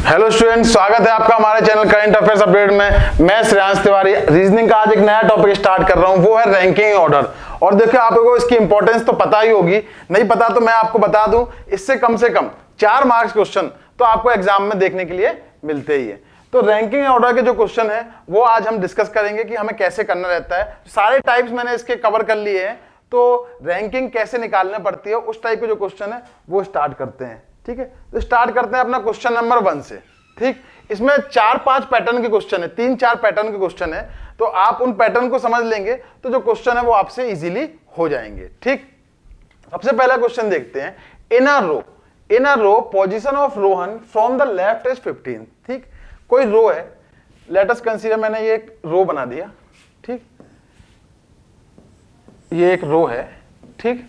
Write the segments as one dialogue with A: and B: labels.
A: Hello students, स्वागत है आपका हमारे चैनल करंट अफेयर्स अपडेट में। मैं श्रेयांश तिवारी रीजनिंग का आज एक नया टॉपिक स्टार्ट कर रहा हूं, वो है रैंकिंग ऑर्डर। और देखिए आपको इसकी इंपॉर्टेंस तो पता ही होगी, नहीं पता तो मैं आपको बता दूं, इससे कम 4 मार्क्स क्वेश्चन तो आपको एग्जाम में देखने के लिए मिलते ही है। तो रैंकिंग ऑर्डर के जो क्वेश्चन है वो आज हम डिस्कस करेंगे कि हमें कैसे करना रहता है। सारे टाइप्स मैंने इसके कवर कर लिए हैं, तो रैंकिंग कैसे निकालनी पड़ती है उस टाइप के जो क्वेश्चन है वो स्टार्ट करते हैं। ठीक है, तो स्टार्ट करते हैं अपना क्वेश्चन नंबर 1 से। ठीक, इसमें 4-5 पैटर्न के क्वेश्चन है, 3-4 पैटर्न के क्वेश्चन है, तो आप उन पैटर्न को समझ लेंगे तो जो क्वेश्चन है वो आपसे इजीली हो जाएंगे। ठीक, सबसे पहला क्वेश्चन देखते हैं। In a row position of Rohan from the left is 15। ठीक, कोई रो है, लेट अस कंसीडर, मैंने ये एक रो बना दिया। ठीक, ये एक रो है। ठीक,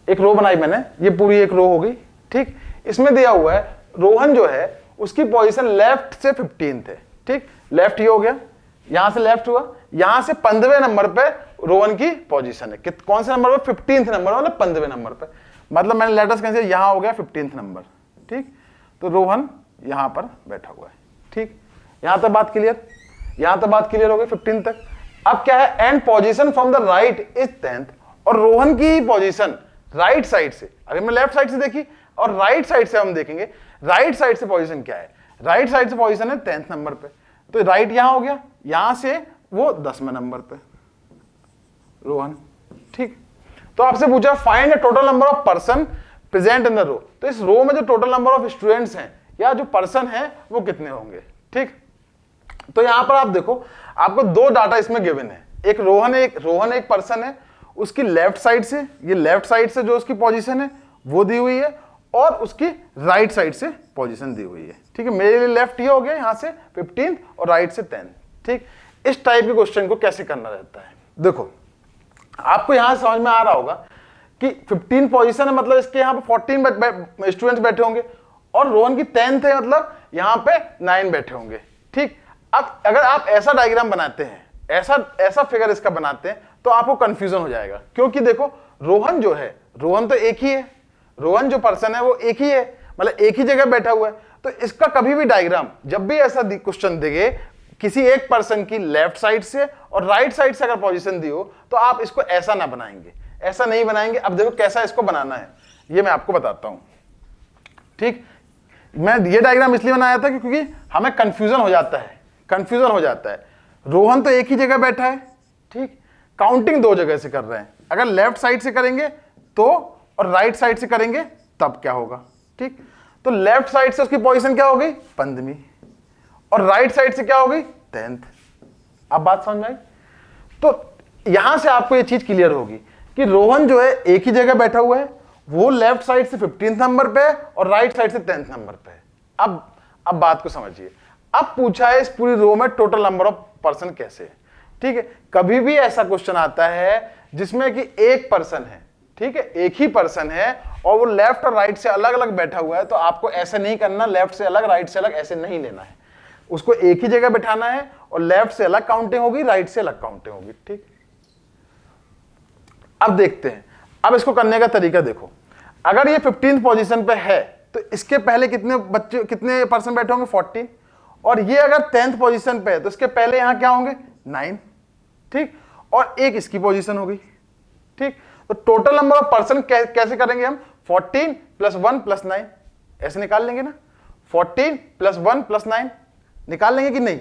A: एक रो बनाई मैंने, ये पूरी एक रो हो गई। ठीक, इसमें दिया हुआ है रोहन जो है उसकी पोजीशन लेफ्ट से 15 थे। ठीक, लेफ्ट ही हो गया, यहां से लेफ्ट हुआ, यहां से 15वें नंबर पे रोहन की पोजीशन है। कौन से नंबर पे? 15th नंबर, मतलब 15वें नंबर पे। मतलब मैंने लेट अस कंसीडर यहां हो गया 15th नंबर। ठीक, तो रोहन यहां पर बैठा हुआ है। ठीक, यहां तक बात क्लियर? यहां तक बात क्लियर हो गई 15 तक। अब क्या है, and position from the right is 10th, और रोहन की पोजीशन राइट साइड से, अगर मैं लेफ्ट साइड से देखी और राइट साइड से हम देखेंगे, राइट साइड से पोजीशन क्या है? राइट साइड से पोजीशन है 10th नंबर पे, तो राइट यहां हो गया, यहां से वो 10वें नंबर पे रोहन। ठीक, तो आपसे पूछा find the total number of person present in the row, तो इस रो में जो टोटल नंबर ऑफ स्टूडेंट्स हैं या जो पर्सन है वो कितने होंगे। ठीक, तो यहां पर आप देखो, आपको 2 डाटा इसमें गिवन है। एक रोहन एक पर्सन है, उसकी लेफ्ट साइड से, ये लेफ्ट साइड से जो उसकी पोजीशन है वो दी हुई है, और उसकी राइट साइड से पोजीशन दी हुई है। ठीक है, मेरे लिए लेफ्ट ये हो गया, यहां से 15 और राइट से 10। ठीक, इस टाइप के क्वेश्चन को कैसे करना रहता है, देखो आपको यहां समझ में आ रहा होगा कि 15 पोजीशन है, मतलब इसके यहां पे 14 स्टूडेंट्स बैठे होंगे, और रोहन की 10th है, मतलब यहां पे 9 बैठे होंगे। ठीक, अब अगर आप ऐसा डायग्राम बनाते हैं, ऐसा फिगर इसका बनाते हैं, तो आपको कंफ्यूजन हो जाएगा। क्योंकि देखो रोहन जो है, रोहन तो एक ही है, रोहन जो पर्सन है वो एक ही है, मतलब एक ही जगह बैठा हुआ है। तो इसका कभी भी डायग्राम, जब भी ऐसा क्वेश्चन देंगे किसी एक पर्सन की लेफ्ट साइड से और राइट साइड से अगर पोजीशन दी हो, तो आप इसको ऐसा ना बनाएंगे, ऐसा नहीं बनाएंगे। अब देखो कैसा इसको बनाना है, ये मैं आपको बताता हूं। ठीक, मैं ये डायग्राम इसलिए बनाया था क्योंकि हमें कंफ्यूजन हो जाता है। रोहन तो एक ही जगह बैठा है, ठीक, काउंटिंग 2 जगह से कर रहे हैं। अगर लेफ्ट साइड से करेंगे तो, और राइट साइड से करेंगे तब क्या होगा। ठीक, तो लेफ्ट साइड से उसकी पोजीशन क्या हो गई 15वीं, और राइट साइड से क्या हो गई 10th। अब बात समझ में आई? तो यहां से आपको ये चीज क्लियर होगी कि रोहन जो है एक ही जगह बैठा हुआ है, वो लेफ्ट साइड से 15th नंबर पे है और राइट साइड से 10th नंबर पे है। अब बात को समझिए। अब पूछा है इस पूरी रो में टोटल नंबर ऑफ पर्सन कैसे है। ठीक है, कभी भी ऐसा क्वेश्चन आता है जिसमें कि एक पर्सन है, ठीक है, एक ही पर्सन है और वो लेफ्ट और राइट से अलग अलग बैठा हुआ है, तो आपको ऐसे नहीं करना, लेफ्ट से अलग राइट से अलग ऐसे नहीं लेना है, उसको एक ही जगह बैठाना है, और लेफ्ट से अलग काउंटिंग होगी, राइट से अलग काउंटिंग होगी। ठीक, अब देखते हैं, अब इसको करने का तरीका देखो। अगर ये 15th पोजीशन पे है तो इसके पहले कितने पर्सन बैठे होंगे 14, और ये अगर 10th पोजीशन पे है तो इसके पहले यहां क्या होंगे 9। ठीक, और एक इसकी पोजीशन होगी। ठीक, तो टोटल नंबर ऑफ पर्सन कैसे करेंगे हम, 14 + 1 + 9 ऐसे निकाल लेंगे ना, 14 + 1 + 9 निकाल लेंगे कि नहीं।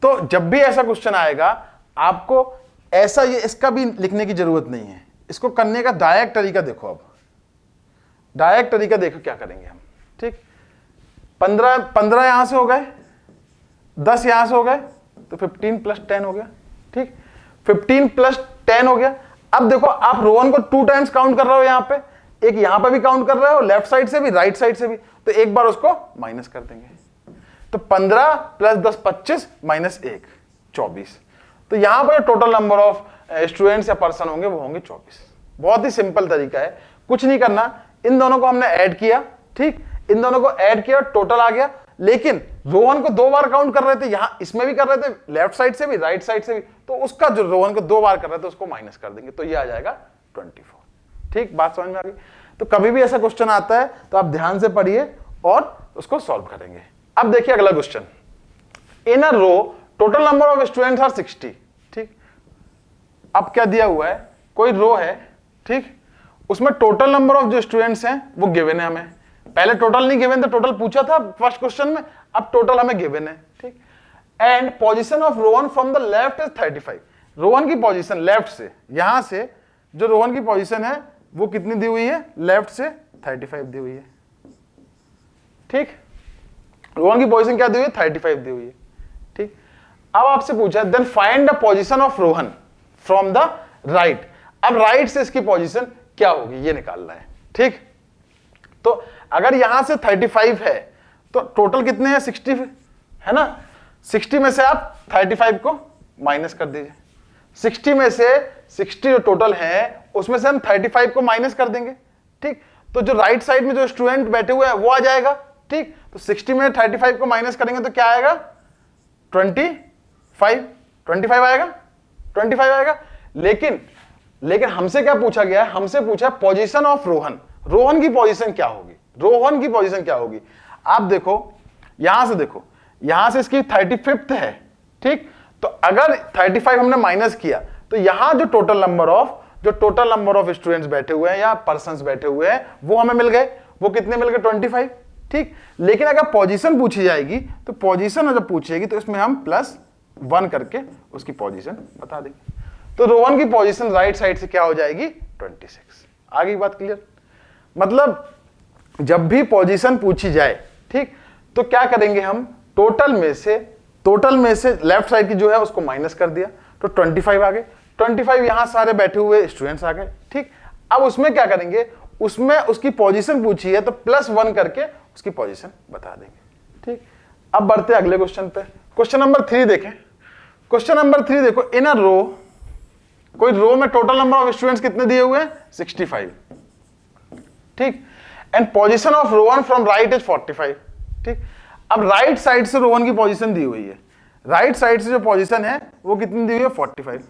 A: तो जब भी ऐसा क्वेश्चन आएगा आपको ऐसा ये इसका भी लिखने की जरूरत नहीं है, इसको करने का डायरेक्ट तरीका देखो। अब डायरेक्ट तरीका देखो क्या करेंगे हम। ठीक, 15 यहां से हो गए, 10 यहां से हो गए, तो 15 + 10 हो गया। ठीक, 15 + 10 हो गया। अब देखो आप रोहन को 2 टाइम्स काउंट कर रहे हो, यहां पे एक, यहां पे भी काउंट कर रहे हो, लेफ्ट साइड से भी राइट साइड से भी, तो एक बार उसको माइनस कर देंगे। तो 15 + 10 25 - 1 24। तो यहां पर टोटल नंबर ऑफ स्टूडेंट्स या पर्सन होंगे वो होंगे 24। बहुत ही सिंपल तरीका है, कुछ नहीं करना, इन दोनों को हमने ऐड किया। ठीक, इन दोनों को ऐड किया, टोटल आ गया। लेकिन रोहन को 2 बार काउंट कर रहे थे, यहां इसमें भी कर रहे थे, लेफ्ट साइड से भी राइट साइड से भी, तो उसका जो रोहन को 2 बार कर रहे थे उसको माइनस कर देंगे, तो ये आ जाएगा 24। ठीक, बात समझ में आ गई। तो कभी भी ऐसा क्वेश्चन आता है तो आप ध्यान से पढ़िए और उसको सॉल्व करेंगे। अब देखिए अगला question, in a row total number of students are 60। ठीक, अब क्या दिया हुआ है, कोई रो है, ठीक, उसमें टोटल नंबर ऑफ जो स्टूडेंट्स हैं वो गिवन है हमें। पहले टोटल नहीं गिवन था, टोटल पूछा था फर्स्ट क्वेश्चन में, अब टोटल हमें गिवन है। ठीक, and position of Rohan from the left is 35। Rohan की पोजीशन लेफ्ट से, यहां से जो रोहन की पोजीशन है वो कितनी दी हुई है, लेफ्ट से 35 दी हुई है। ठीक, रोहन की पोजीशन क्या दी हुई है, 35 दी हुई है। ठीक, अब आपसे पूछा then find the position of Rohan from the right. अब राइट से इसकी पोजीशन क्या होगी ये निकालना है। ठीक, तो अगर यहां से 35 है तो टोटल कितने हैं, 60 है ना। 60 में से आप 35 को माइनस कर दीजिए। 60 में से 60 जो टोटल है उसमें से हम 35 को माइनस कर देंगे। ठीक, तो जो राइट साइड में जो स्टूडेंट बैठे हुए हैं वो आ जाएगा। ठीक, तो 60 में 35 को माइनस करेंगे तो क्या आएगा, 25 आएगा, 25 आएगा। लेकिन हमसे क्या पूछा गया है, हमसे पूछा पोजीशन ऑफ रोहन। रोहन की पोजीशन क्या होगी, रोहन की पोजीशन क्या होगी। आप देखो यहां से, देखो यहां से इसकी 35th है। ठीक, तो अगर 35 हमने माइनस किया तो यहां जो टोटल नंबर ऑफ स्टूडेंट्स बैठे हुए हैं या पर्सन्स बैठे हुए हैं वो हमें मिल गए। वो कितने मिल गए, 25। ठीक, लेकिन अगर पोजीशन पूछी जाएगी तो पोजीशन जब पूछेगी तो इसमें हम +1 करके उसकी पोजीशन बता देंगे। तो रोहन की पोजीशन राइट साइड से क्या हो जाएगी, 26। आगे की बात क्लियर। मतलब जब भी पोजीशन पूछी जाए, ठीक, तो क्या करेंगे हम, टोटल में से लेफ्ट साइड की जो है उसको माइनस कर दिया तो 25 आ गए। 25 यहां सारे बैठे हुए स्टूडेंट्स आ गए। ठीक, अब उसमें क्या करेंगे, उसमें उसकी पोजीशन पूछी है तो +1 करके उसकी पोजीशन बता देंगे। ठीक, अब बढ़ते अगले क्वेश्चन पे। क्वेश्चन नंबर 3 देखें। क्वेश्चन नंबर 3 देखो, इन अ रो, कोई रो में टोटल नंबर ऑफ स्टूडेंट्स कितने दिए हुए हैं, 65। ठीक, and position of Rohan from right is 45। ठीक, अब राइट साइड से रोहन की पोजीशन दी हुई है, राइट साइड से जो पोजीशन है वो कितनी दी हुई है, 45।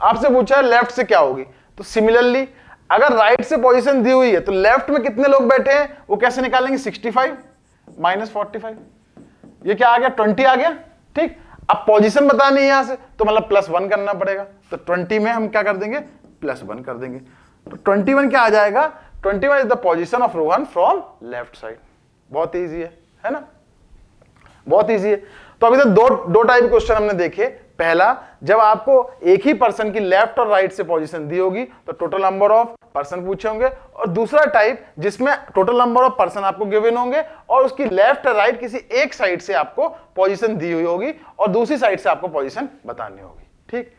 A: आपसे पूछा है लेफ्ट से क्या होगी, तो सिमिलरली अगर राइट से पोजीशन दी हुई है तो लेफ्ट में कितने लोग बैठे हैं वो कैसे निकालेंगे, 65 - 45, ये क्या आ गया, 20 आ गया। ठीक, अब पोजीशन बतानी है यहां से तो मतलब +1 करना पड़ेगा, तो 20 में हम क्या कर देंगे, +1 कर देंगे। तो 21 क्या आ जाएगा, 21 is the position of Rohan from left side. बहुत ईजी है ना, बहुत ईजी है। तो अभी तक दो टाइप क्वेश्चन हमने देखे। पहला, जब आपको एक ही पर्सन की लेफ्ट और राइट से पोजीशन दी होगी तो टोटल नंबर ऑफ पर्सन पूछे होंगे, और दूसरा टाइप जिसमें टोटल नंबर ऑफ पर्सन आपको गिवन होंगे और उसकी लेफ्ट और राइट किसी एक साइड से आपको पोजीशन दी हुई होगी और दूसरी साइड से आपको पोजीशन बतानी होगी। ठीक,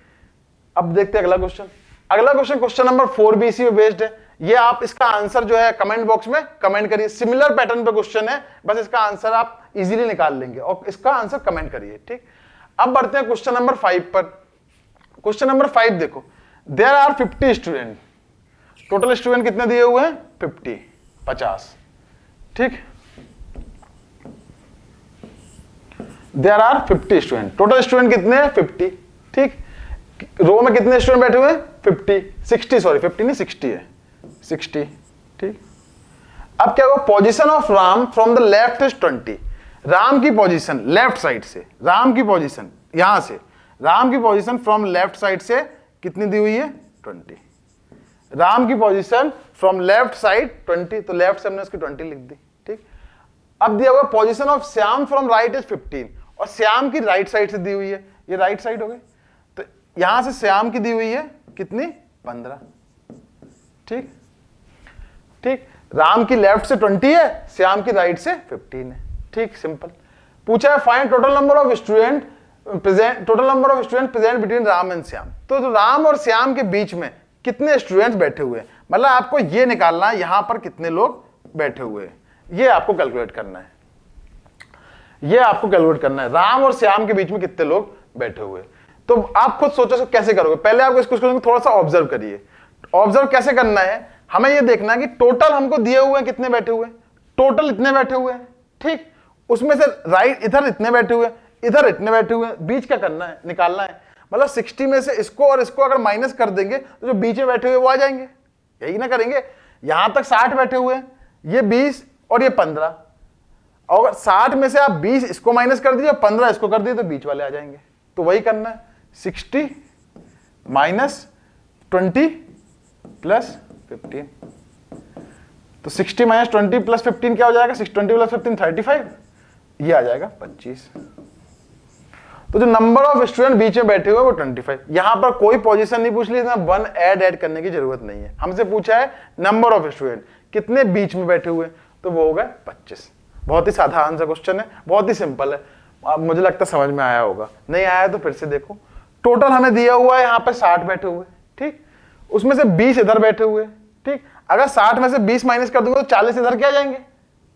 A: अब देखते हैं अगला क्वेश्चन। अगला क्वेश्चन क्वेश्चन नंबर 4 भी इसी पे बेस्ड है। ये आप इसका आंसर जो है कमेंट बॉक्स में कमेंट करिए। सिमिलर पैटर्न पे क्वेश्चन है, बस इसका आंसर आप इजीली निकाल लेंगे और इसका आंसर कमेंट करिए। ठीक, अब बढ़ते हैं क्वेश्चन नंबर 5 पर। क्वेश्चन नंबर 5 देखो, there are 50 student. Total student कितने दिए हुए हैं, 50। ठीक, there are 50 student, total student कितने हैं, 50। ठीक, रो में कितने स्टूडेंट बैठे हुए हैं, 60 सॉरी 50 नहीं 60 है, 60। ठीक, अब क्या होगा, position of Ram from the left is 20। Ram की पोजीशन लेफ्ट साइड से, राम की पोजीशन यहां से, राम की पोजीशन फ्रॉम लेफ्ट साइड से कितनी दी हुई है, 20। राम की पोजीशन फ्रॉम लेफ्ट साइड 20, तो लेफ्ट से हमने उसकी 20 लिख दी। ठीक, अब दिया हुआ position of Shyam from right is 15, और श्याम की राइट साइड से दी हुई है, ये राइट साइड हो गई, तो यहां से श्याम की दी हुई है कितनी, 15। ठीक, ठीक, राम की लेफ्ट से 20 है, श्याम की राइट से 15 है। ठीक, सिंपल। पूछा है find total number of student present between Ram and Shyam. तो राम और श्याम के बीच में कितने स्टूडेंट्स बैठे हुए हैं, मतलब आपको ये निकालना है यहां पर कितने लोग बैठे हुए हैं, ये आपको कैलकुलेट करना है, ये आपको कैलकुलेट करना है, राम और श्याम के बीच में कितने लोग बैठे हुए। तो आप खुद सोचो कैसे करोगे। पहले आपको इस क्वेश्चन को थोड़ा सा ऑब्जर्व करिए। ऑब्जर्व कैसे करना है, हमें ये देखना है कि टोटल हमको दिए हुए हैं कितने बैठे हुए, टोटल इतने बैठे हुए हैं। ठीक, उसमें से राइट इधर इतने बैठे हुए, इधर इतने बैठे हुए, बीच क्या करना है, निकालना है। मतलब 60 में से इसको और इसको अगर माइनस कर देंगे तो जो बीच में बैठे हुए वो आ जाएंगे, यही ना करेंगे। यहां तक 60 बैठे हुए हैं, ये 20 और ये 15, और 60 में से आप 20 इसको माइनस कर दीजिए, 15 इसको कर दीजिए, तो बीच वाले आ जाएंगे। तो वही करना है, 60 माइनस 20 प्लस 15। तो 60 माइनस 20 प्लस 15 क्या हो जाएगा? 20 प्लस 15 35, ये आ जाएगा 25। तो जो नंबर ऑफ स्टूडेंट बीच में बैठे हुए वो 25। यहां पर कोई पोजीशन नहीं पूछ ली, इसमें 1 ऐड करने की जरूरत नहीं है। हमसे पूछा है नंबर ऑफ स्टूडेंट कितने बीच में बैठे हुए, तो वो हो गए 25। बहुत ही साधारण सा क्वेश्चन है, बहुत ही सिंपल है। अब मुझे लगता है समझ में आया होगा, नहीं आया तो फिर से देखो। टोटल हमें दिया हुआ है यहाँ पे 60 बैठे हुए, ठीक, उसमें से 20 इधर बैठे हुए, ठीक। अगर 60 में से 20 माइनस कर दूंगा तो 40 इधर क्या जाएंगे,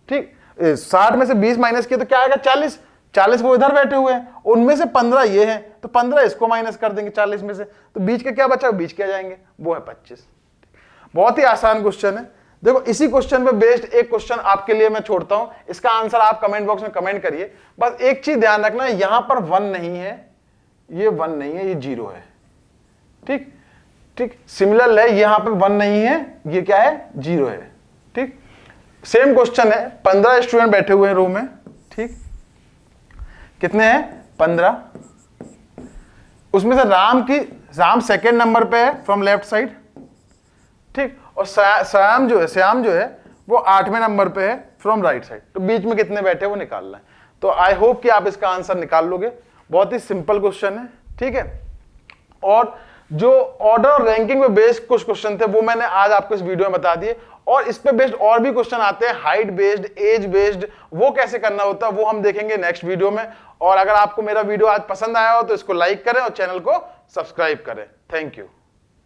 A: ठीक। 60 में से 20 माइनस किया तो क्या आएगा? 40। 40 वो इधर बैठे हुए हैं, उनमें से 15 ये हैं, तो 15 इसको माइनस कर देंगे 40 में से, तो बीच के क्या बचा? बीच क्या जाएंगे? वो है 25। बहुत ही आसान क्वेश्चन है। देखो इसी क्वेश्चन पे बेस्ड एक क्वेश्चन आपके लिए मैं छोड़ता हूं, इसका आंसर आप कमेंट बॉक्स में कमेंट करिए। बस एक चीज ध्यान रखना, यहां पर 1 नहीं है, ये 1 नहीं है, ये 0 है, ठीक ठीक। सिमिलर है, यहां पे 1 नहीं है, ये क्या है? 0 है, ठीक। सेम क्वेश्चन है, 15 स्टूडेंट बैठे हुए हैं रो में, ठीक। कितने हैं? 15। उसमें से राम सेकंड नंबर पे है फ्रॉम लेफ्ट साइड, ठीक। और श्याम जो है वो 8वें नंबर पे है फ्रॉम राइट साइड। तो बीच में कितने बैठे वो निकालना है। तो आई होप कि आप इसका आंसर निकाल लोगे। बहुत ही सिंपल क्वेश्चन है, ठीक है। और जो ऑर्डर और रैंकिंग पे बेस्ड कुछ क्वेश्चन थे वो मैंने आज आपको इस वीडियो में बता दिए, और इस पे बेस्ड और भी क्वेश्चन आते हैं, हाइट बेस्ड, एज बेस्ड, वो कैसे करना होता है वो हम देखेंगे नेक्स्ट वीडियो में। और अगर आपको मेरा वीडियो आज पसंद आया हो तो इसको लाइक करें और चैनल को सब्सक्राइब करें। Thank you.